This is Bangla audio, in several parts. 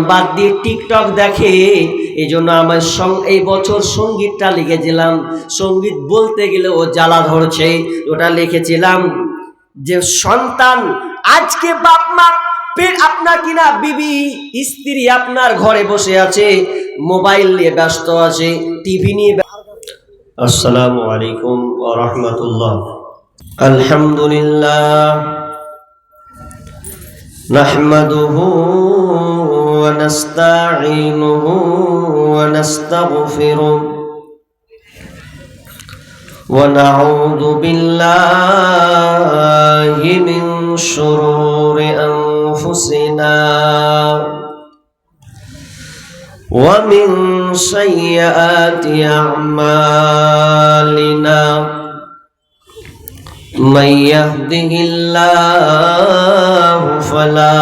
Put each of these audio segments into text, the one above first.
বাদ দিয়ে টিকটক দেখে। এই জন্য আমার এই বছর সঙ্গীতটা লিখেছিলাম। সঙ্গীত বলতে গেলে ও জ্বালা ধরছে। ওটা লিখেছিলাম যে সন্তান আজকে বাপ মা আপনার কিনা বিবি স্ত্রী আপনার ঘরে বসে আছে, মোবাইল নিয়ে ব্যস্ত আছে, টিভি নিয়ে। আসসালামু আলাইকুম ওয়া রাহমাতুল্লাহ। আলহামদুলিল্লাহ নাহমাদুহু ওয়া নাস্তাঈনুহু ওয়া নাস্তাগফিরুহু ওয়া নাউযু বিল্লাহি মিন শুরুরি আনফুসিনা ওয়া মিন সাইয়্যাতি আ'মালিনা। من يهده الله فلا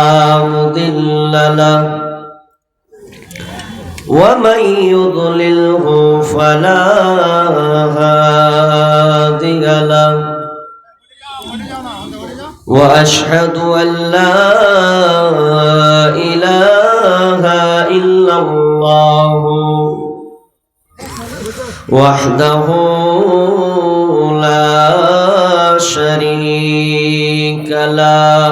مضل له ومن يضلله فلا هادي له وأشهد أن لا إله إلا الله وحده لا شريك له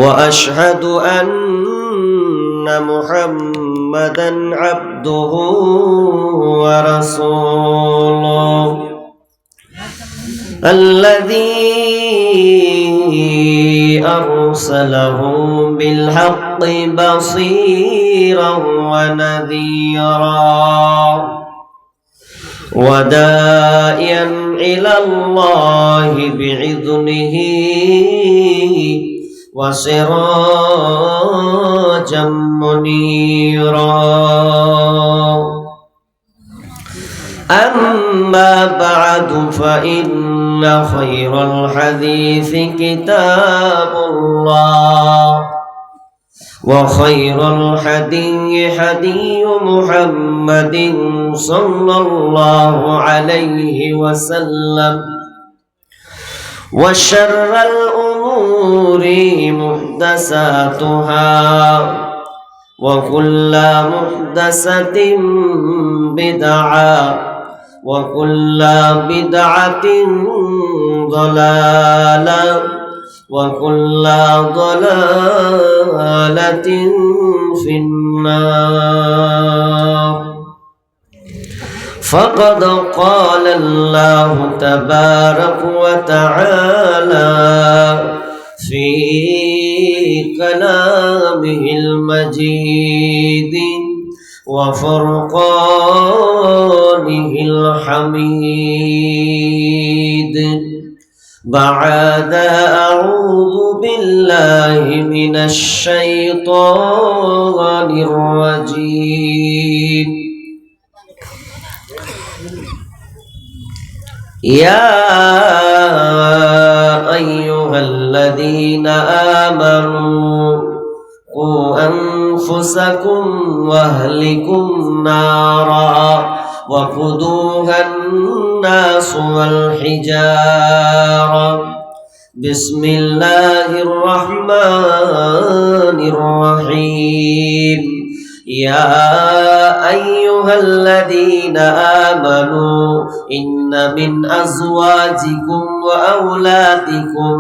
وأشهد أن محمدا عبده ورسوله الذي أرسله بالحق بصيرا ونذيرا وداعيا إلى الله بإذنه وسراجا منيرا. أما بعد فإن خير الحديث كتاب الله وخير الهدي هدي محمد صلى الله عليه وسلم وشر الأمور محدثاتها وكل محدثة بدعة وكل بدعة ضلالة وكل ضلالة في النار. فقد قال الله تبارك وتعالى في كلامه المجيد وفرقانه الحميد بعد أعوذ بالله من الشيطان الرجيم. يا أيها الذين آمنوا قوا أنفسكم وأهلكم نارا وقودها الناس والحجارة. بسم الله الرحمن الرحيم. يا أيها الذين آمنوا إن من أزواجكم وأولادكم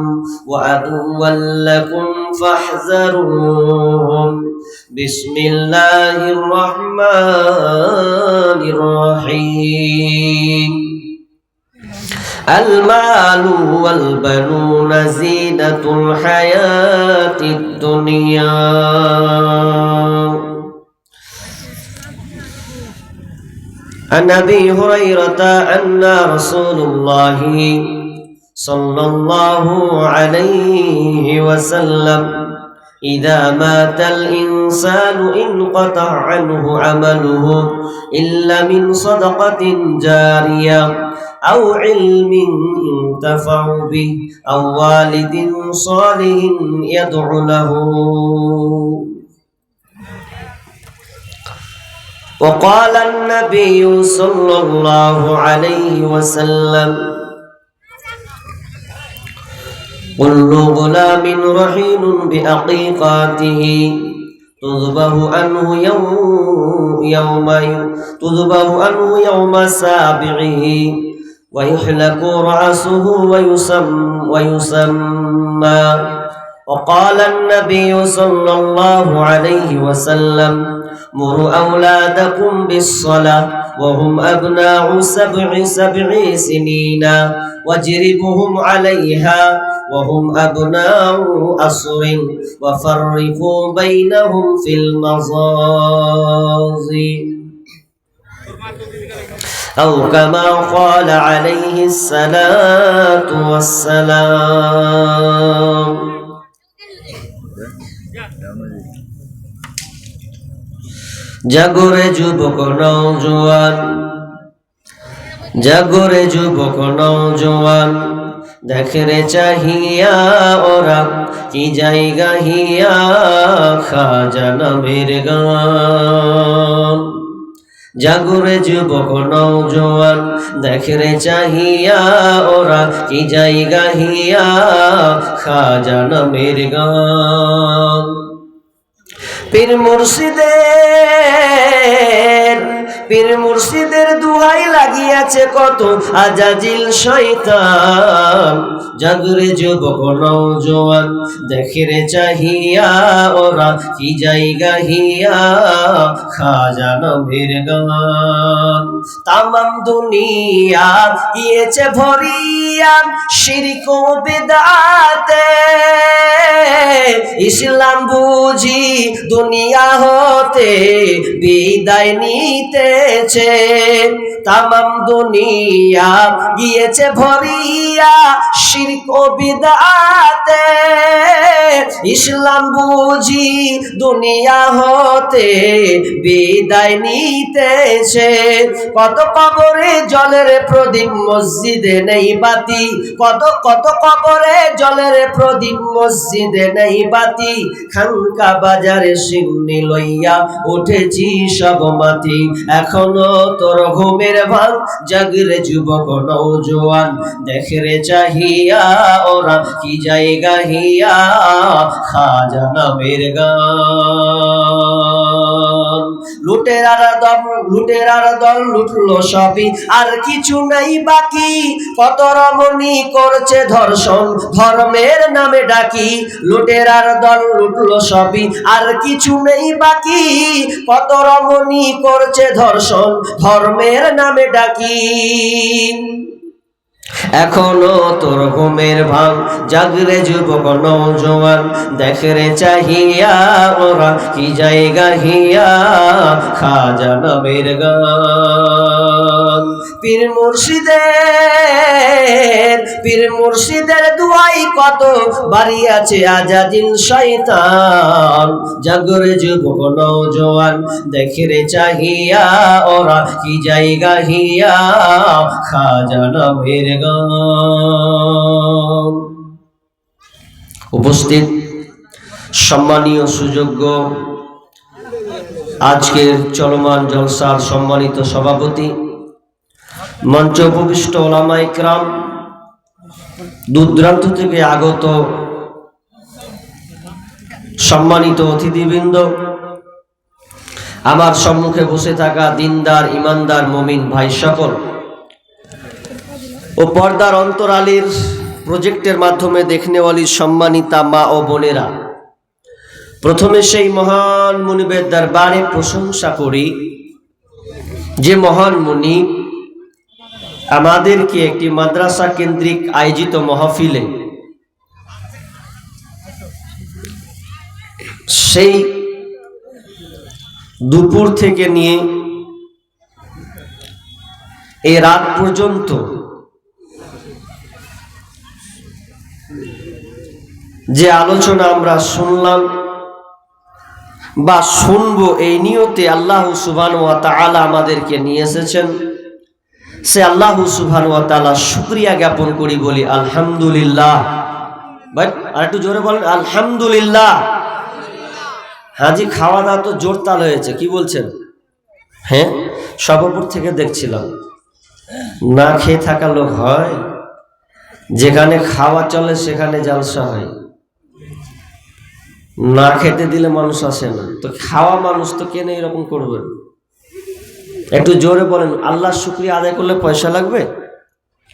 وعدوا لكم فاحذروهم. بسم الله الرحمن الرحيم. المال والبنون زينة الحياة الدنيا. عن أبي هريرة أن رسول الله صلى الله عليه وسلم إذا مات الإنسان انقطع عنه عمله إلا من صدقة جارية أو علم ينتفع به أو والد صالح يدعو له. وقال النبي صلى الله عليه وسلم كل غلام رهين بعقيقاته تذبح عنه يوم سابعه ويحلق رأسه ويسمى. وقال النبي صلى الله عليه وسلم: مروا أولادكم بالصلاة وهم أبناء سبع سنين واجربوهم عليها وهم أبناء عشر وفرقوا بينهم في المضاجع أو كما قال عليه الصلاة والسلام. জাগরে যুবক নওজোয়ান, জাগরে যুবক নওজোয়ান, দেখরে চাহিয়া ওরা কি জায়গা হিয়া খাজা নামের গান। জাগরে যুবক নওজোয়ান, দেখরে চাহিয়া ওরা কি জায়গা হিয়া খাজা নামের গান। পীর মুর্শিদের দুহাই লাগিয়াছে কত আজাজিল শয়তান। জাগরে যুবক নওজোয়ান, দেখরে চাহিয়া ওরা কি জায়গা হিয়া খাজা নামের গান। তামাম দুনিয়া গিয়েছে ভরিয়া শিরক ও বিদআতে, ইসলাম বুঝি দুনিয়া হতে বিদায় নিতেছে। তামাম দুনিয়া গিয়েছে ভরিয়া শিরক ও বিদআতে, ইসলাম বুঝি দুনিয়া হতে বিদায় নিতেছে। কত কবরে জলের প্রদীপ মসজিদে নেই বাতি, কত কবরে জলের প্রদীপ মসজিদে নেই বাতি, খানকা বাজারে সিন্নি লইয়া উঠেছি সব মাটি। এখনো তোর ঘুমের ভাঙ, জাগরে যুবক নওজোয়ান, দেখরে চাহিয়া ওরা কি জায়গা হিয়া খাজা নামের গান। লুটেরার দল লুটলো সবই, আর কিছু নাই বাকি। কত রমণী করছে ধর্ষণ, ধর্মের নামে ডাকি। লুটেরার দল লুটলো সবই, আর কিছু নেই বাকি। কত রমণী করছে ধর্ষণ, ধর্মের নামে ডাকি। এখনো তোর ঘুমের ভাঙ, জাগরে যুবক নওজোয়ান, দেখরে চাহিয়া ওরা কি জায়গা হিয়া খাজা নামের গান। পীর মুর্শিদের দুয়াই কত বাড়ি আছে আজাদিল শয়তান। জাগরে যুবক নওজোয়ান, দেখরে চাহিয়া ওরা কি জায়গা হিয়া খাজা নামের গান। উপস্থিত সম্মানীয় সুযোগ্য আজকের চলমান জলসার সম্মানিত সভাপতি, মঞ্চ উপবিষ্ট ওলামা ইকরাম, দূরদূরান্ত থেকে আগত সম্মানিত অতিথিবৃন্দ, আমার সম্মুখে বসে থাকা দিনদার ইমানদার মুমিন ভাই সকল ও পর্দার অন্তরালীর প্রজেক্টের মাধ্যমে দেখনেওয়ালি সম্মানিতা মা ও বোনেরা, প্রথমে সেই মহান মুনিবের দরবারে প্রশংসা করি যে মহান মুনি আমাদেরকে একটি মাদ্রাসা কেন্দ্রিক আয়োজিত মাহফিলে সেই দুপুর থেকে নিয়ে এই রাত পর্যন্ত যে আলোচনা আমরা শুনলাম বা শুনবো, এই নিয়তে আল্লাহ সুবহানাহু ওয়া তাআলা আমাদেরকে নিয়ে এসেছেন। সে আল্লাহ সুবহানাহু ওয়া তাআলা শুকরিয়া জ্ঞাপন করি, বলি আলহামদুলিল্লাহ। ভাই আর একটু জোরে বলেন আলহামদুলিল্লাহ। হাজি খাওয়া দাওয়া তো জোরতাল হয়েছে, কি বলছেন? হ্যাঁ, সর্বপুর থেকে দেখছিলাম, না খেয়ে থাকা লোক হয়? যেখানে খাওয়া চলে সেখানে জালসা হয়। না খেতে দিলে মানুষ আসে না, তো খাওয়া মানুষ তো কেন এরকম করবেন? একটু জোরে বলেন, আল্লাহর শুকরিয়া আদায় করলে পয়সা লাগবে?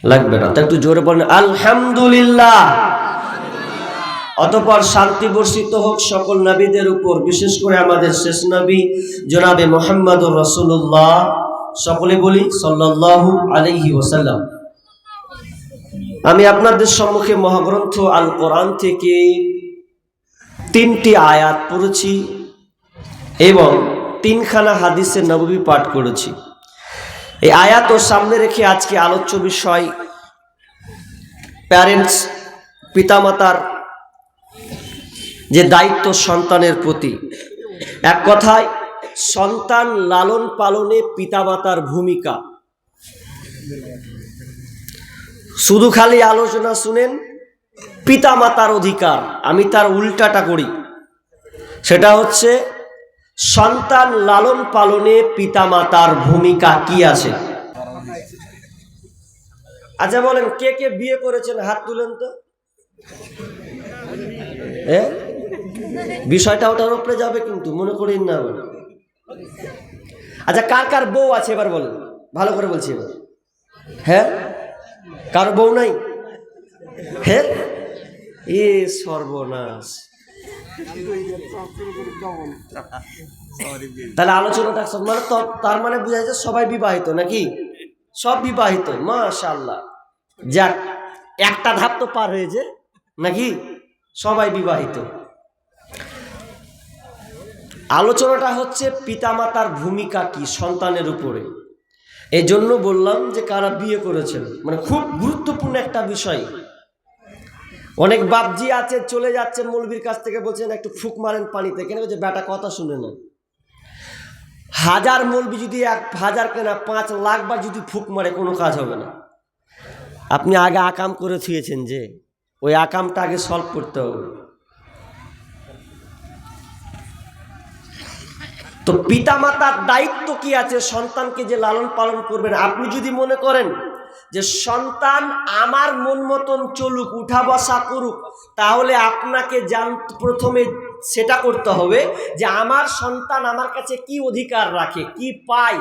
লাগবে না। তো একটু জোরে বলেন আলহামদুলিল্লাহ। অতঃপর শান্তি বর্ষিত হোক সকল নবীদের উপর, বিশেষ করে আমাদের শেষ নবী জনাবে মুহাম্মদুর রাসূলুল্লাহ। সকলে বলি সাল্লাল্লাহু আলাইহি ওয়াসাল্লাম। আমি আপনাদের সম্মুখে মহাগ্রন্থ আল কোরআন থেকে 3টি আয়াত পড়েছি এবং 3খানা হাদিসে নববী পাঠ করেছি। এই আয়াত ও সামনে রেখে আজকে আলোচ্য বিষয় প্যারেন্টস, পিতামাতার যে দায়িত্ব সন্তানের প্রতি। এক কথায় সন্তান লালন পালনে পিতামাতার ভূমিকা। শুধু খালি আলোচনা শুনেন পিতামাতার অধিকার, আমি তার উল্টাটা করি। সেটা হচ্ছে সন্তান লালন পালনে পিতামাতার ভূমিকা কি আছে। আচ্ছা বলেন, কে কে বিয়ে করেছেন হাত তুলেন তো। বিষয়টা ওটার উপরে যাবে কিন্তু মনে করেন না। আচ্ছা, কার কার বউ আছে এবার বলেন, ভালো করে বলছি এবার। হ্যাঁ, কার বউ নাই? হ্যাঁ, এ সর্বনাশ। তাহলে আলোচনাটা মানে তার মানে বোঝা যাচ্ছে সবাই বিবাহিত নাকি? সব বিবাহিত, মাশাআল্লাহ। যাক, একটা ধাপ তো পার হয়েছে নাকি? সবাই বিবাহিত। আলোচনাটা হচ্ছে পিতামাতার ভূমিকা কি সন্তানের উপরে। এই জন্য বললাম যে কারা বিয়ে করেছেন, মানে খুব গুরুত্বপূর্ণ একটা বিষয়। অনেক বাপজি আছে চলে যাচ্ছে মৌলবীর কাছ থেকে, বলছেন একটু ফুক মারেন পানিতে, কেন বলছে বেটা কথা শুনে না। 1000 মৌলবী যদি 1000 কেনা 5 লাখ বার যদি ফুক মারে কোনো কাজ হবে না। আপনি আগে আকাম করে থুয়েছেন, যে ওই আকামটা আগে সলভ করতে হবে। তো পিতামাতার দায়িত্ব কি আছে সন্তানকে যে লালন পালন করবেন। আপনি যদি মনে করেন যে সন্তান আমার মন মতন চলুক, উঠা বসা করুক, তাহলে আপনাকে প্রথমে সেটা করতে হবে যে আমার সন্তান আমার কাছে কি অধিকার রাখে, কি পায়,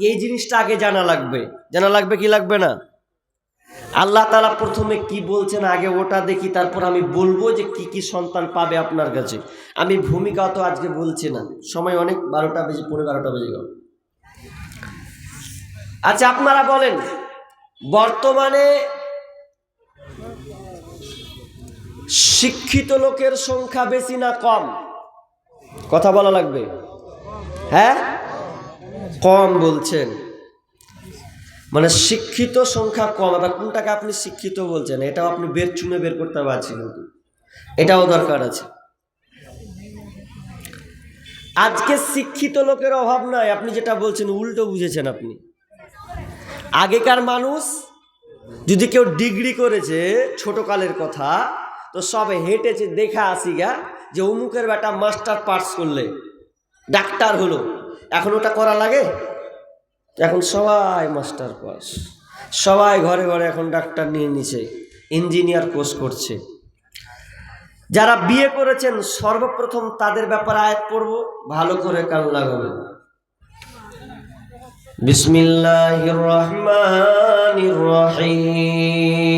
এই জিনিসটা আগে জানা লাগবে। জানা লাগবে কি লাগবে না? আল্লাহ তাআলা প্রথমে কি বলছেন আগে ওটা দেখি, তারপর আমি বলবো যে কি কি সন্তান পাবে আপনার কাছে। আমি ভূমিকা তো আজকে বলছি না, সময় অনেক, 12টা বেজে 12:15 বেজে গেল। আচ্ছা আপনারা বলেন, বর্তমানে শিক্ষিত লোকের সংখ্যা বেশি না কম? কথা বলা লাগবে। হ্যাঁ, কম বলছেন, মানে শিক্ষিত সংখ্যা কম। আবার কোনটাকে আপনি শিক্ষিত বলছেন এটাও আপনি চুনে বের করতে পারছেন, কিন্তু এটাও দরকার আছে। আজকে শিক্ষিত লোকের অভাব নাই, আপনি যেটা বলছেন উল্টো বুঝেছেন আপনি। আগেকার মানুষ যদি কেউ ডিগ্রি করেছে, ছোটকালের কথা, তো সব হেঁটেছে দেখা আসিগা যে অমুকের বেটা মাস্টার পাস করলে ডাক্তার হলো। এখন ওটা করা লাগে? এখন সবাই মাস্টার পাস, সবাই ঘরে ঘরে এখন ডাক্তার নিয়ে নিছে, ইঞ্জিনিয়ার কোর্স করছে। যারা বিয়ে করেছেন সর্বপ্রথম তাদের ব্যাপারে আয়াত পড়ব, ভালো করে কান লাগাবেন। বিসমিল্লাহির রহমানির রহিম।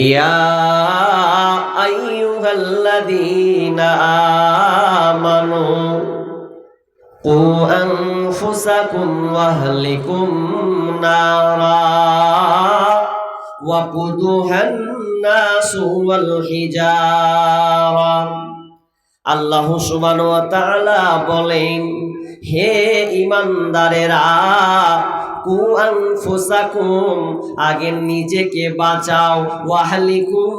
ইয়া আইয়ুহাল্লাযীনা আমানু কু আনফুসাকুম ওয়া আহলিকুম নারা ওয়াকুদুহান নাসু ওয়াল হিজারা। আল্লাহ সুবহানাহু ওয়া তাআলা বলেন, হে ঈমানদারেরা, কু আনফুসাকুম, আগে নিজেকে বাঁচাও, ওয়া আহলিকুম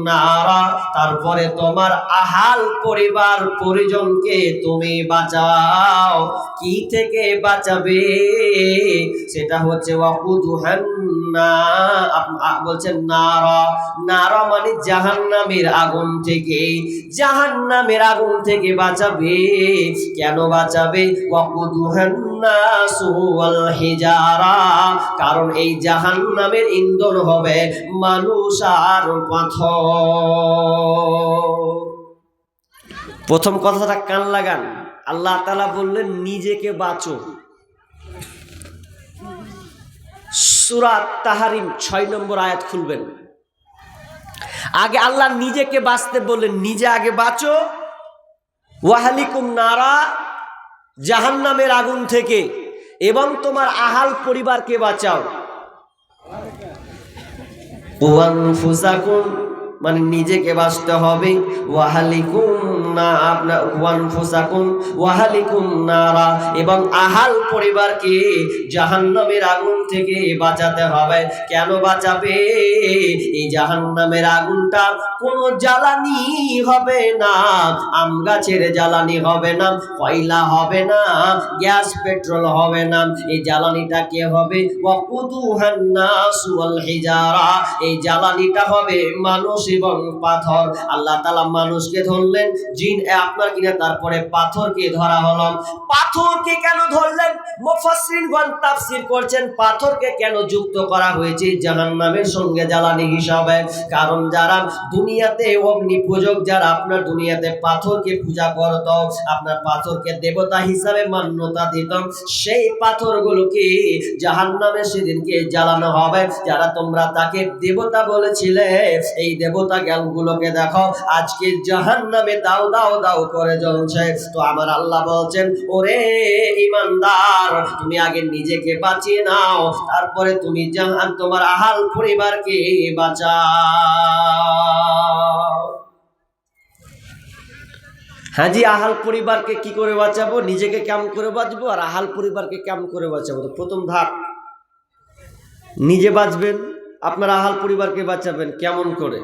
নারা, তারপরে তোমার আহাল পরিবার পরিজনকে তুমি বাঁচাও। কি থেকে বাঁচাবে? সেটা হচ্ছে ওয়াকুদুহান বলছেন নারা, নারা মানে জাহান্নামের আগুন থেকে, জাহান্নামের আগুন থেকে বাঁচাবে। কেন বাঁচাবে? ওয়াকুদুহান নাসু ওয়াল হিজারা, হিজারা, কারণ এই জাহান্নামের ইন্ধন হবে মানুষ আর পাথর। প্রথম কথাটা কান লাগান, আল্লাহ তাআলা বললেন নিজেকে বাঁচো। সূরা তাহরিম 6 নম্বর আয়াত খুলবেন। আগে আল্লাহ নিজেকে বাঁচতে বললেন, নিজে আগে বাঁচো। ওয়াহলিকুম নারা, জাহান্নামের আগুন থেকে, এবং তোমার আহাল পরিবারকে বাঁচাও। ওয়ানফুসাকুম, মানে নিজেকে বাঁচতে হবে। ওয়াহলিকুম না, আপনার ওয়ানফুসাকুম ওয়াহলিকুম নারা, এবং আহাল পরিবারকে জাহান্নামের আগুন থেকে বাঁচাতে হবে। কেন বাঁচাবে? এই জাহান্নামের আগুনটা কোনো জ্বালানি হবে না, আম গাছের জ্বালানি হবে না, কয়লা হবে না, গ্যাস পেট্রোল হবে না। এই জ্বালানিটা কে হবে? ওয়াকুদুহান নাস ওয়াল হিজারা, এই জ্বালানিটা হবে মানুষ এবং পাথর। আল্লাহ তাআলা মানুষকে ধরলেন, জিন আপনার কিনা, তারপরে পাথরকে ধরা হলো। পাথরকে কেন ধরলেন? মুফাসসিরগণ তাফসীর করছেন পাথরকে কেন যুক্ত করা হয়েছে জাহান্নামের সঙ্গে জ্বালানি হিসাবে। কারণ যারা দুনিয়াতে অগ্নি পূজক, যারা আপনার দুনিয়াতে পাথরকে পূজা করত, আপনার পাথরকে দেবতা হিসাবে মান্যতা দিত, সেই পাথরগুলোকে জাহান্নামে সেদিনকে জ্বালানো হবে। যারা তোমরা তাকে দেবতা বলেছিলে, এই দেবতা জ্ঞানগুলোকে দেখো আজকে জাহান্নামে দাও দাও দাও করে জ্বলছে। তো আমার আল্লাহ বলছেন, ওরে ঈমানদার, তুমি আগে নিজেকে বাঁচিয়ে নাও, তারপরে তুমি তোমার আহাল পরিবারকে বাঁচাও। হ্যাঁ জি, আহাল পরিবারকে কি করে বাঁচাবো? নিজেকে কেমন করে বাঁচবো আর আহাল পরিবারকে কেমন করে বাঁচাবো? তো প্রথম ধাপ, নিজে বাঁচবেন, আপনার আহাল পরিবারকে বাঁচাবেন কেমন করে?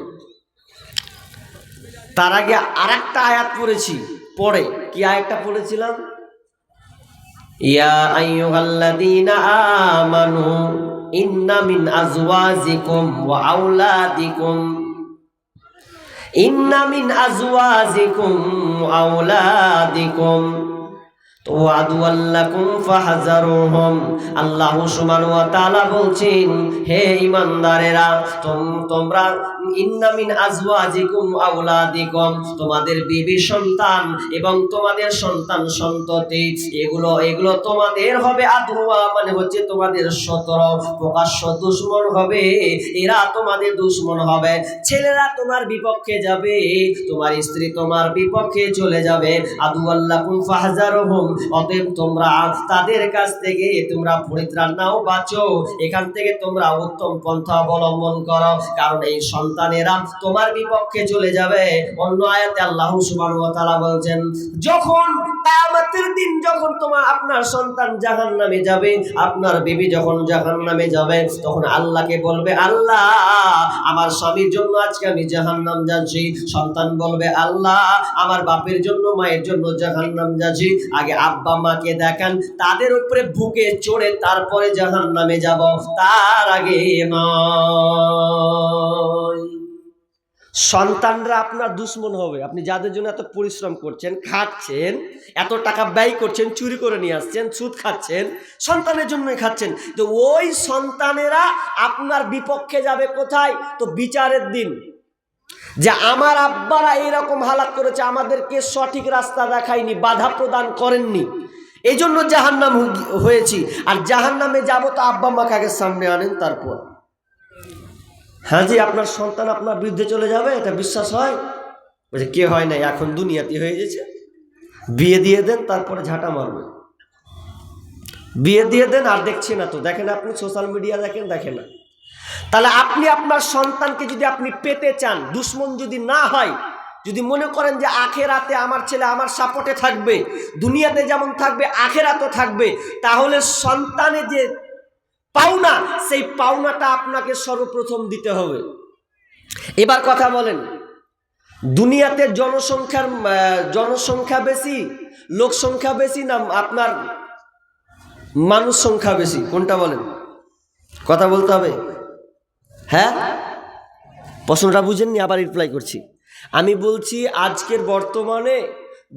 তার আগে আরেকটা আয়াত পড়েছি, পরে কি আয়াতটা পড়েছিলাম? ইয়া আইয়ুহাল্লাযীনা আমানু ইন্না মিন আজওয়াজিকুম ওয়া আওলাদিকুম, ইন্না মিন আজওয়াজিকুম ওয়া আওলাদিকুম তুআদুল্লাকুম ফাহযারুহুম। আল্লাহ সুবহানাহু ওয়া তাআলা বলছেন, হে ঈমানদারেরা, তোমরা ইন্না মিন আজওয়াজিকুম ওয়া আওলাদিকুম, তোমাদের বিবি সন্তান এবং তোমাদের সন্তান সন্ততি, এগুলো তোমাদের হবে আদওয়া, মানে হচ্ছে তোমাদের শত্রু, প্রকাশ্য দুশমন হবে। এরা তোমাদের দুশমন হবে। ছেলেরা তোমার বিপক্ষে যাবে, তোমার স্ত্রী তোমার বিপক্ষে চলে যাবে। আদুল্লাকুম ফাহযারুহুম, অতএব তোমরা তাদের কাছ থেকে তোমরা পরিত্রাণ নাও, বাঁচো। এখান থেকে তোমরা উত্তম পন্থা অবলম্বন করো, কারণ এই সন্তানেরা তোমার বিপক্ষে চলে যাবে। অন্য আয়াতে আল্লাহ সুবহানাহু ওয়া তাআলা বলছেন, যখন কিয়ামতের দিন যখন আপনার সন্তান জাহান্নামে যাবে, আপনার বিবি যখন জাহান্নামে যাবে, তখন আল্লাহকে বলবে, আল্লাহ আমার স্বামীর জন্য আজকে আমি জাহান্নাম যাচ্ছি। সন্তান বলবে, আল্লাহ আমার বাপের জন্য মায়ের জন্য জাহান্নাম যাচ্ছি। আগে আব্বা মাকে দেখান, তাদের উপরে বুকে চড়ে তারপরে জাহান্নামে যাব, তার আগে নয়। সন্তানরা আপনার দুশ্মন হবে। আপনি যাদের জন্য এত পরিশ্রম করছেন, খাচ্ছেন, এত টাকা ব্যয় করছেন, চুরি করে নিয়ে আসছেন, সুদ খাচ্ছেন, সন্তানের জন্যই খাচ্ছেন, তো ওই সন্তানেরা আপনার বিপক্ষে যাবে কোথায়? তো বিচারের দিন, যে আমার আব্বারা এরকম হালাত করেছে, আমাদেরকে সঠিক রাস্তা দেখায়নি, বাধা প্রদান করেননি, এই জন্য জাহান্নাম হয়েছি। আর জাহান্নামে যাব তো আব্বা মাকে আগে সামনে আনেন, তারপর। হ্যাঁ জি, আপনার সন্তান আপনার বিরুদ্ধে চলে যাবে, এটা বিশ্বাস হয়? বলছে কে হয় না, এখন দুনিয়াতে হয়ে গেছে। বিয়ে দিয়ে দেন, তারপরে ঝাঁটা মারবে। বিয়ে দিয়ে দেন, আর দেখছি না তো, দেখেন আপনি সোশ্যাল মিডিয়া দেখেন না। তাহলে আপনি আপনার সন্তানকে যদি আপনি পেতে চান, দুশ্মন যদি না হয়, যদি মনে করেন যে আখেরাতে আমার ছেলে আমার সাপোর্টে থাকবে, দুনিয়াতে যেমন থাকবে আখেরাতেও থাকবে, তাহলে সন্তানে যে পাওনা, সেই পাওনাটা আপনাকে সর্বপ্রথম দিতে হবে। এবার কথা বলেন, দুনিয়াতে জনসংখ্যা বেশি, লোক সংখ্যা বেশি, না আপনার মানুষ সংখ্যা বেশি? কোনটা বলেন? কথা বলতে হবে। হ্যাঁ, প্রশ্নটা বুঝেননি, আবার রিপ্লাই করছি। আমি বলছি আজকের বর্তমানে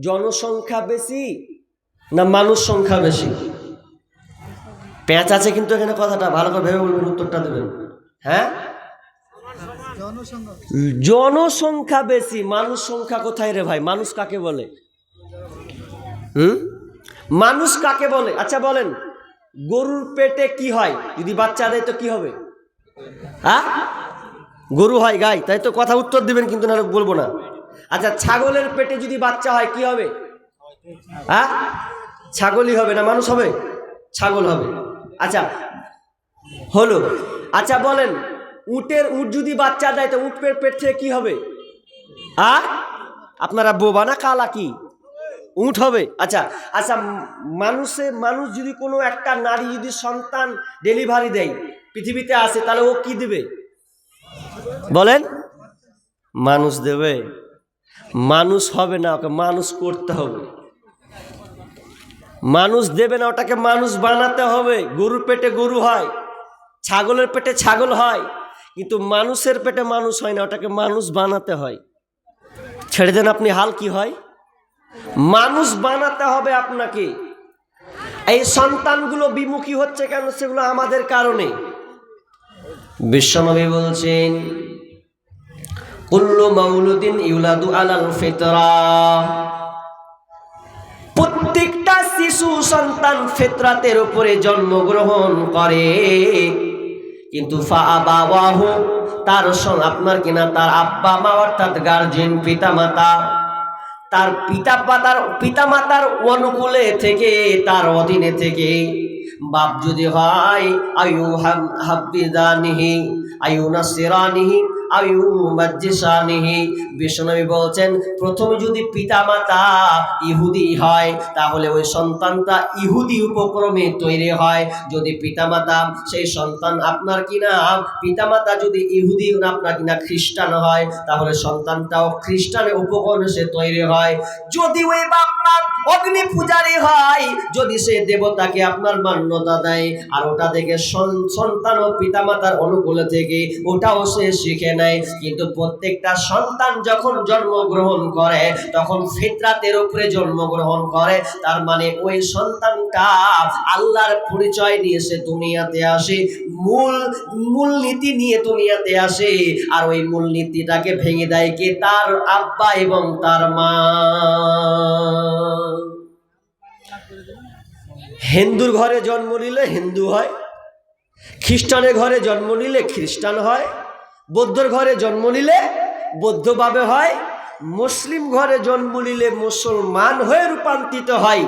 জনসংখ্যা বেশি না মানুষ সংখ্যা বেশি? প্যাঁচ আছে কিন্তু এখানে কথাটা ভালো করে ভেবে বলবেন, উত্তরটা দেবেন। হ্যাঁ, জনসংখ্যা বেশি, মানুষ সংখ্যা কোথায় রে ভাই? মানুষ কাকে বলে? মানুষ কাকে বলে? আচ্ছা বলেন, গরুর পেটে কি হয়? যদি বাচ্চা দেয় তো কি হবে? হ্যাঁ, গরু হয়, গাই, তাই তো? কথা উত্তর দিবেন কিন্তু, না বলবো না। আচ্ছা, ছাগলের পেটে যদি বাচ্চা হয় কি হবে? হ্যাঁ, ছাগলই হবে, না মানুষ হবে? ছাগল হবে। আচ্ছা হলো। আচ্ছা বলেন, উট যদি বাচ্চা দেয় তো উটের পেট থেকে কি হবে? আপনারা বোবা না কালা? কি উট হবে? আচ্ছা আচ্ছা, মানুষ যদি কোনো একটা নারী যদি সন্তান ডেলিভারি দেয়, পৃথিবীতে আসে, তাহলে ও কি দেবে বলেন? মানুষ দেবে? মানুষ হবে না, ওকে মানুষ করতে হবে। মানুষ দেবে না, ওটাকে মানুষ বানাতে হবে। গরুর পেটে গরু হয়, ছাগলের পেটে ছাগল হয়, কিন্তু মানুষের পেটে মানুষ হয় না, ওটাকে মানুষ বানাতে হয়। ছেড়ে দেন আপনি, হাল কি হয়? মানুষ বানাতে হবে আপনাকে। এই সন্তানগুলো বিমুখী হচ্ছে কেন? সেগুলো আমাদের কারণে। বিশ্বনবী বলছেন, কুল্লু মাউলুদিন ইউলাদু আলাল ফিতরা, প্রত্যেকটা শিশু সন্তান ফিতরাতের উপরে জন্মগ্রহণ করে, কিন্তু ফাআবাওয়াহু, তার আপনার কিনা তার আব্বা মা অর্থাৎ গার্জিয়ান পিতামাতা, তার পিতামাতার অনুকূলে থেকে, তার অধীনে থেকে বাপ যদি হয়, আয়ু হাব্বিদানিহি আয়ু নাসিরানিহি আয়ু মাজ্জিসানিহি। বিশ্বনবী বলছেন, প্রথমে যদি পিতামাতা ইহুদি হয় তাহলে ওই সন্তানটা ইহুদি উপক্রমে তৈরি হয়। যদি পিতামাতা সেই সন্তান আপনার কিনা পিতামাতা যদি ইহুদি আপনার কিনা খ্রিস্টান হয়, তাহলে সন্তানটাও খ্রিস্টানের উপকরণে সে তৈরি হয়। যদি ওই বাপ মা অগ্নি পূজারী হয়, যদি সে দেবতাকে আপনার মান্যতা দেয়, আর ওটা থেকে সন্তান ও পিতামাতার অনুকূলে থেকে ওটাও সে শিখে নেয়। কিন্তু প্রত্যেকটা সন্তান যখন জন্মগ্রহণ করে তখন ফিতরাতের উপরে জন্মগ্রহণ করে। তার মানে ওই সন্তানটা আল্লাহর পরিচয় নিয়ে সে দুনিয়াতে আসে, মূল নীতি নিয়ে দুনিয়াতে আসে। আর ওই মূল নীতিটাকে ভেঙে দেয় কে? তার আব্বা এবং তার মা। হিন্দুর ঘরে জন্ম নিলে হিন্দু হয়, খ্রিস্টানের ঘরে জন্ম নিলে খ্রিস্টান হয়, বৌদ্ধর ঘরে জন্ম নিলে বৌদ্ধভাবে হয়, মুসলিম ঘরে জন্ম নিলে মুসলমান হয়ে রূপান্তরিত হয়।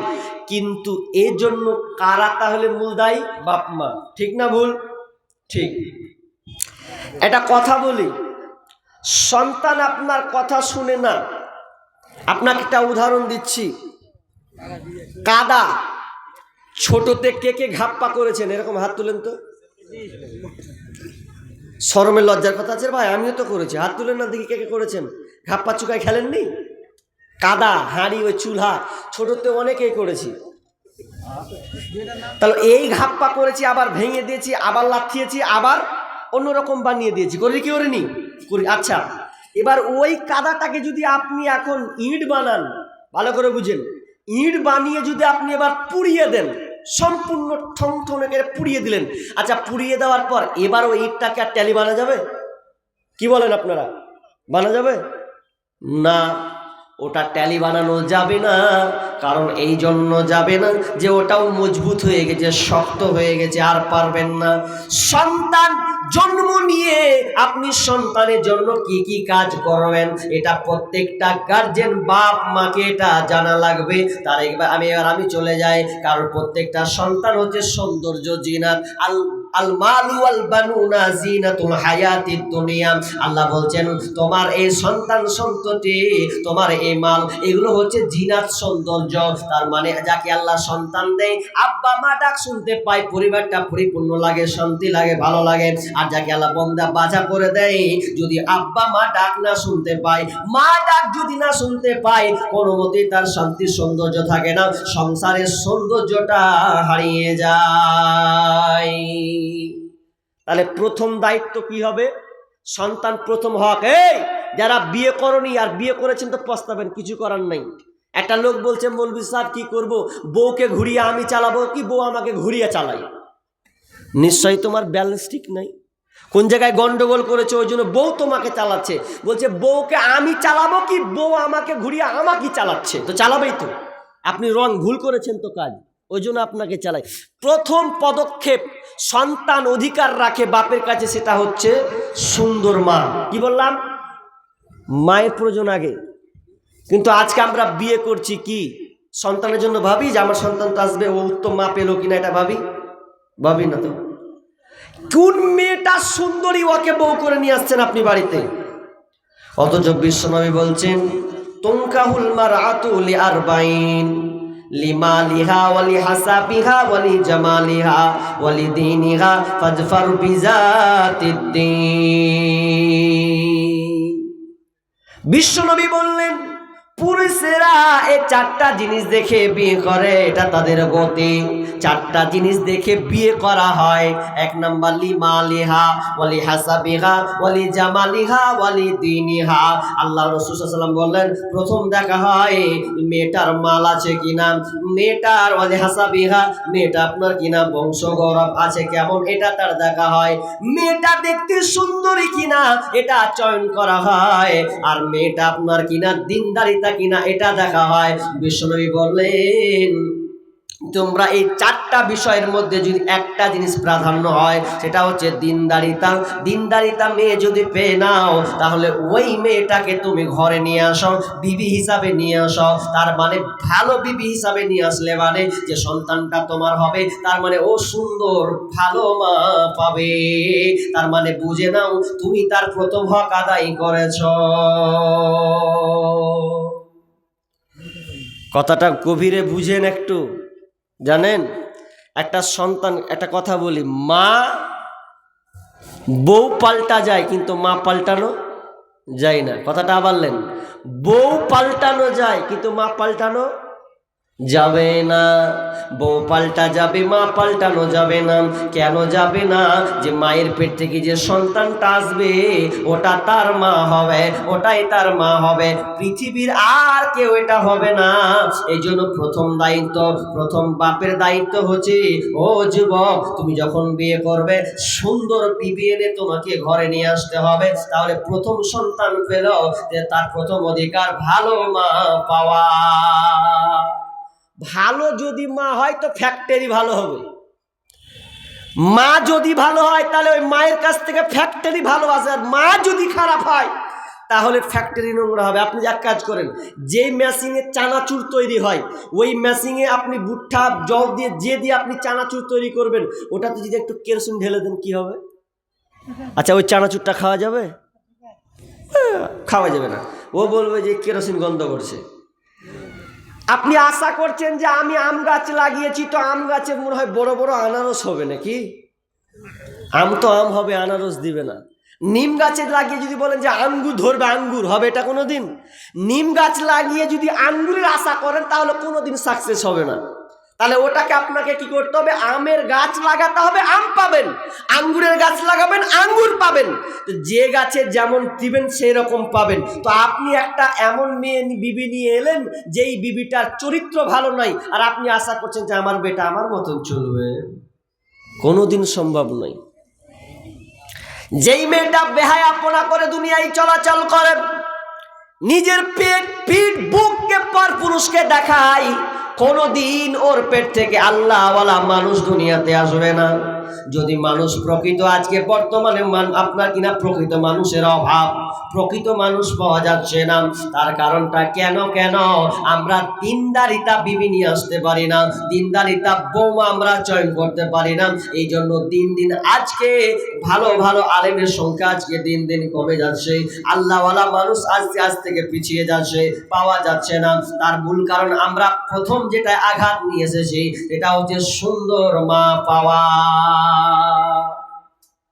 কিন্তু এই জন্য কারা তাহলে মূল দায়ী? বাপ মা। ঠিক না ভুল? ঠিক। এটা কথা বলি, সন্তান আপনার কথা শুনে না। আপনাকে একটা উদাহরণ দিচ্ছি। কাদা, ছোটতে কে কে ঘাপ্পা করেছেন? এরকম হাত তুলেন তো। শরমের লজ্জার কথা আছে ভাই, আমিও তো করেছি। হাত তুলেন না দেখি কে কে করেছেন। ঘাপ্পা চুকায় খেলেননি? কাদা, হাঁড়ি, ওই চুলহা ছোটতে অনেকেই করেছি। তাহলে এই ঘাপ্পা করেছি, আবার ভেঙে দিয়েছি, আবার লাথিয়েছি, আবার অন্যরকম বানিয়ে দিয়েছি। করি কি করিনি? করি। আচ্ছা, এবার ওই কাদাটাকে যদি আপনি এখন ইট বানান, ভালো করে বুঝেন, ইট বানিয়ে যদি আপনি এবার পুড়িয়ে দেন, সম্পূর্ণ ঠনঠনে করে পুড়িয়ে দিলেন। আচ্ছা, পুড়িয়ে দেওয়ার পর এবার ওই ইটটাকে আর ট্যালি বানা যাবে? কি বলেন আপনারা? বানা যাবে না। ওটা ট্যালি বানানো যাবে না। কারণ এই জন্য যাবে না যে ওটাও মজবুত হয়ে গেছে, শক্ত হয়ে গেছে, আর পারবেন না। সন্তান জন্ম নিয়ে আপনি সন্তানের জন্য কি কি কাজ করবেন, এটা প্রত্যেকটা গার্জেন বাপ মাকে এটা জানা লাগবে। তার একবার আমি চলে যাই, কারণ প্রত্যেকটা সন্তান হচ্ছে সৌন্দর্য, জিনাত। আল মালু ওয়াল বানুনা জিনাতুল হায়াতিদ দুনিয়া। আল্লাহ বলছেন, তোমার এই সন্তান সন্ততি, তোমার এই মাল, এগুলো হচ্ছে জিনাত, সৌন্দর্য। তার মানে যাকে আল্লাহ সন্তান দেয়, আব্বা মা ডাক শুনতে পায়, পরিবারটা পরিপূর্ণ লাগে, শান্তি লাগে, ভালো লাগে। আর যাকে আল্লাহ বন্দা বাজা করে দেয়, যদি আব্বা মা ডাক না শুনতে পায়, মা ডাক যদি না শুনতে পায়, কোনো মতেই তার শান্তির সৌন্দর্য থাকে না, সংসারের সৌন্দর্যটা হারিয়ে যায়। তাহলে প্রথম দায়িত্ব কি হবে? সন্তান প্রথম হক। এই যারা বিয়ে করনি আর বিয়ে করেছেন তো পস্তাবেন, কিছু করার নাই। একটা লোক বলছে, মৌলভী সাহেব কি করব, বউকে ঘুরিয়ে আমি চালাবো কি বউ আমাকে ঘুরিয়ে চালাই? নিশ্চয়ই তোমার ব্যালেন্স ঠিক নাই, কোন জায়গায় গন্ডগোল করেছে, ওই জন্য বউ তোমাকে চালাচ্ছে। বলছে বউকে আমি চালাবো কি বউ আমাকে ঘুরিয়ে আমাকে চালাচ্ছে, তো চালাবেই তো, আপনি ভুল করেছেন তো কাজ, ওই জন্য আপনাকে চালাই। প্রথম পদক্ষেপ সন্তান অধিকার রাখে বাপের কাছে, সেটা হচ্ছে সুন্দর মা। কি বললাম? মায়ের প্রয়োজন আগে। কিন্তু আজকে আমরা বিয়ে করছি কি সন্তানের জন্য ভাবি যে আমার সন্তান তো আসবে, ও উত্তম মা পেলো কিনা, এটা ভাবি না তো। কোন মেয়েটা সুন্দরী ওকে বউ করে নিয়ে আসছেন আপনি বাড়িতে, অথচ বিশ্বনবী বলছেন তুনকাহুল মারআতু লিআরবাইন লিমালিহা ওয়ালি হাসাবিহা ওয়ালি জামালিহা ওয়ালি দীনিহা ফাজফার বিজাতিদ্দীন। বিশ্বনবী বললেন পুরুষেরা এই চারটা জিনিস দেখে বিয়ে করে, এটা তাদের গতি। চারটা জিনিস দেখে বিয়ে করা হয়। এক নাম্বার লিমালিহা ওয়ালি হাসাবিহা ওয়ালি জামালিহা ওয়ালি দীনিহা। আল্লাহ রাসূল সাল্লাল্লাহু আলাইহি ওয়াসাল্লাম বললেন প্রথম দেখা হয় মেয়েটার মাল আছে কিনা, মেয়েটার ওয়ালি হাসাবিহা মেয়েটা আপনার কিনা বংশ গৌরব আছে কেমন, এটা তার দেখা হয়। মেয়েটা দেখতে সুন্দরী কিনা এটা চয়ন করা হয়। আর মেয়েটা আপনার কিনা দিনদারিতা কিনা এটা দেখা হয়। বিশ্বনবী বললেন তোমরা এই চারটা বিষয়ের মধ্যে যদি একটা জিনিস প্রাধান্য হয় সেটা হচ্ছে দিনদারিতা। দিনদারিতা মেয়ে যদি পেয়ে নাও তাহলে ওই মেয়েটাকে তুমি ঘরে নিয়ে আসো, বিবি হিসাবে নিয়ে আসো। তার মানে ভালো বিবি হিসাবে নিয়ে আসলে মানে যে সন্তানটা তোমার হবে তার মানে ও সুন্দর ভালো মা পাবে। তার মানে বুঝে নাও তুমি তার প্রথম হক আদায় করেছ। কথাটা গভীরে বুঝেন একটু। জানেন একটা সন্তান, একটা কথা বলি, মা বউ পাল্টা যায় কিন্তু মা পাল্টানো যায় না। কথাটা আবারলেন, বউ পাল্টানো যায় কিন্তু মা পাল্টানো যাবে না। বউ পাল্টা যাবে, মা পাল্টানো যাবে না। কেন যাবে না? যে মায়ের পেট থেকে যে সন্তানটা আসবে ওটা তার মা হবে, ওটাই তার মা হবে, পৃথিবীর আর কেউ এটা হবে না। এই জন্য প্রথম দায়িত্ব, প্রথম বাপের দায়িত্ব হচ্ছে ও যুবক তুমি যখন বিয়ে করবে সুন্দর বিবি এনে তোমাকে ঘরে নিয়ে আসতে হবে। তাহলে প্রথম সন্তান পেল যে তার প্রথম অধিকার ভালো মা পাওয়া। ভালো যদি মা হয় তো ফ্যাক্টরি ভালো হবে। মা যদি ভালো হয় তাহলে ওই মায়ের কাছ থেকে ফ্যাক্টরি ভালো আসে। আর মা যদি খারাপ হয় তাহলে ফ্যাক্টরি নোংরা হবে। আপনি এক কাজ করেন, যে মেশিনে চানাচুর তৈরি হয় ওই মেশিনে আপনি ভুট্টা জল দিয়ে আপনি চানাচুর তৈরি করবেন, ওটাতে যদি একটু কেরোসিন ঢেলে দেন কি হবে? আচ্ছা ওই চানাচুরটা খাওয়া যাবে? খাওয়া যাবে না, ও বলবে যে কেরোসিন গন্ধ করছে। আপনি আশা করছেন যে আমি আম গাছ লাগিয়েছি তো আম গাছে মনে হয় বড় বড় আনারস হবে নাকি? আম তো আম হবে, আনারস দিবে না। নিম গাছে লাগিয়ে যদি বলেন যে আঙ্গুর ধরবে, আঙ্গুর হবে এটা কোনো দিন? নিম গাছ লাগিয়ে যদি আঙ্গুরের আশা করেন তাহলে কোনো দিন সাকসেস হবে না। তাহলে ওটাকে আপনাকে কি করতে হবে? আমের গাছ লাগাতে হবে, আম পাবেন। আঙ্গুরের গাছ লাগাবেন, আঙ্গুর পাবেন। তো যে গাছে যেমন দিবেন সেই রকম পাবেন। তো আপনি একটা এমন মেয়ে বিবি নিয়ে এলেন যেই বিবিটার চরিত্র ভালো নাই, আর আপনি আশা করছেন যে আমার বেটা আমার মতন চলবে, কোনোদিন সম্ভব নয়। যেই মেয়েটা বেহায়াপনা করে দুনিয়ায় চলাচল করে, নিজের পেট পিঠ বুককে পর পুরুষকে দেখায়, কোনদিন ওর পেট থেকে আল্লাহওয়ালা মানুষ দুনিয়াতে আসবে না। যদি মানুষ প্রকৃত, আজকে বর্তমানে আপনার কিনা প্রকৃত মানুষের অভাব, প্রকৃত মানুষ পাওয়া যাচ্ছে না। তার কারণটা কেন আমরা দিনদারিতা বিবি নিয়ে আসতে পারি না, দিনদারিতা বউ আমরা চয়ন করতে পারি না। এই জন্য দিন দিন আজকে ভালো ভালো আলেমের সংখ্যা আজকে দিন দিন কমে যাচ্ছে, আল্লাহওয়ালা মানুষ আস্তে আস্তে থেকে পিছিয়ে যাচ্ছে, পাওয়া যাচ্ছে না। তার মূল কারণ আমরা প্রথম যেটা আঘাত নিয়ে এসেছি এটা হচ্ছে সুন্দর মা পাওয়া।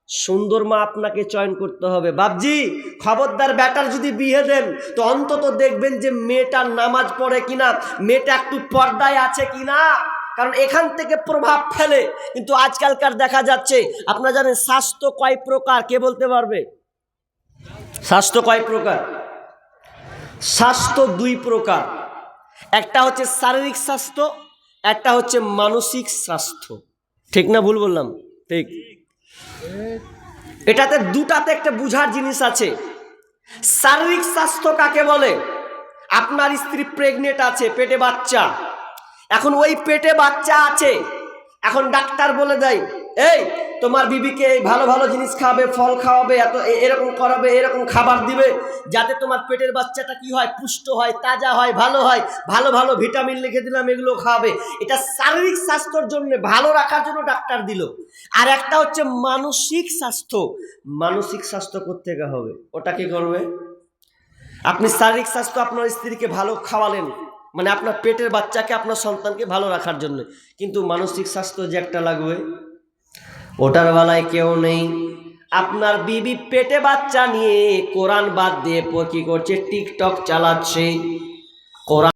সুন্দর মা আপনাকে চয়ন করতে হবে। বাপজি খবরদার, বেটার যদি বিয়ে দেন তো অন্তত দেখবেন যে মেয়েটার নামাজ পড়ে কিনা, মেয়েটা একটু পর্দায় আছে কিনা, কারণ এখান থেকে প্রভাব ফেলে। কিন্তু আজকালকার দেখা যাচ্ছে, আপনারা জানেন স্বাস্থ্য কয় প্রকার? কে বলতে পারবে স্বাস্থ্য কয় প্রকার? স্বাস্থ্য দুই প্রকার, একটা হচ্ছে শারীরিক স্বাস্থ্য, একটা হচ্ছে মানসিক স্বাস্থ্য। ঠিক না ভুল বললাম? ঠিক। এটাতে দুটাতে একটা বুঝার জিনিস আছে। শারীরিক স্বাস্থ্য কাকে বলে? আপনার স্ত্রী প্রেগনেন্ট আছে, পেটে বাচ্চা, এখন ওই পেটে বাচ্চা আছে, এখন ডাক্তার বলে দেয় এই তোমার বিবিকে ভালো ভালো জিনিস খাওয়াবে, ফল খাওয়াবে, এত এরকম করাবে, এরকম খাবার দিবে যাতে তোমার পেটের বাচ্চাটা কি হয়, পুষ্ট হয়, তাজা হয়, ভালো হয়, ভালো ভালো ভিটামিন লিখে দিলাম, এগুলো খাওয়াবে। এটা শারীরিক স্বাস্থ্যের জন্য, ভালো রাখার জন্য ডাক্তার দিল। আর একটা হচ্ছে মানসিক স্বাস্থ্য। মানসিক স্বাস্থ্য কোত্থেকে হবে? ওটা কি করবে? আপনি শারীরিক স্বাস্থ্য আপনার স্ত্রীকে ভালো খাওয়ালেন, মানে আপনার পেটের বাচ্চাকে, আপনার সন্তানকে ভালো রাখার জন্য, কিন্তু মানসিক স্বাস্থ্য যে একটা লাগবে, ওটার বেলায় কেউ নেই। আপনার বিবি পেটে বাচ্চা নিয়ে কোরআন বাদ দিয়ে কি করছে? টিকটক চালাচ্ছে। কোরআন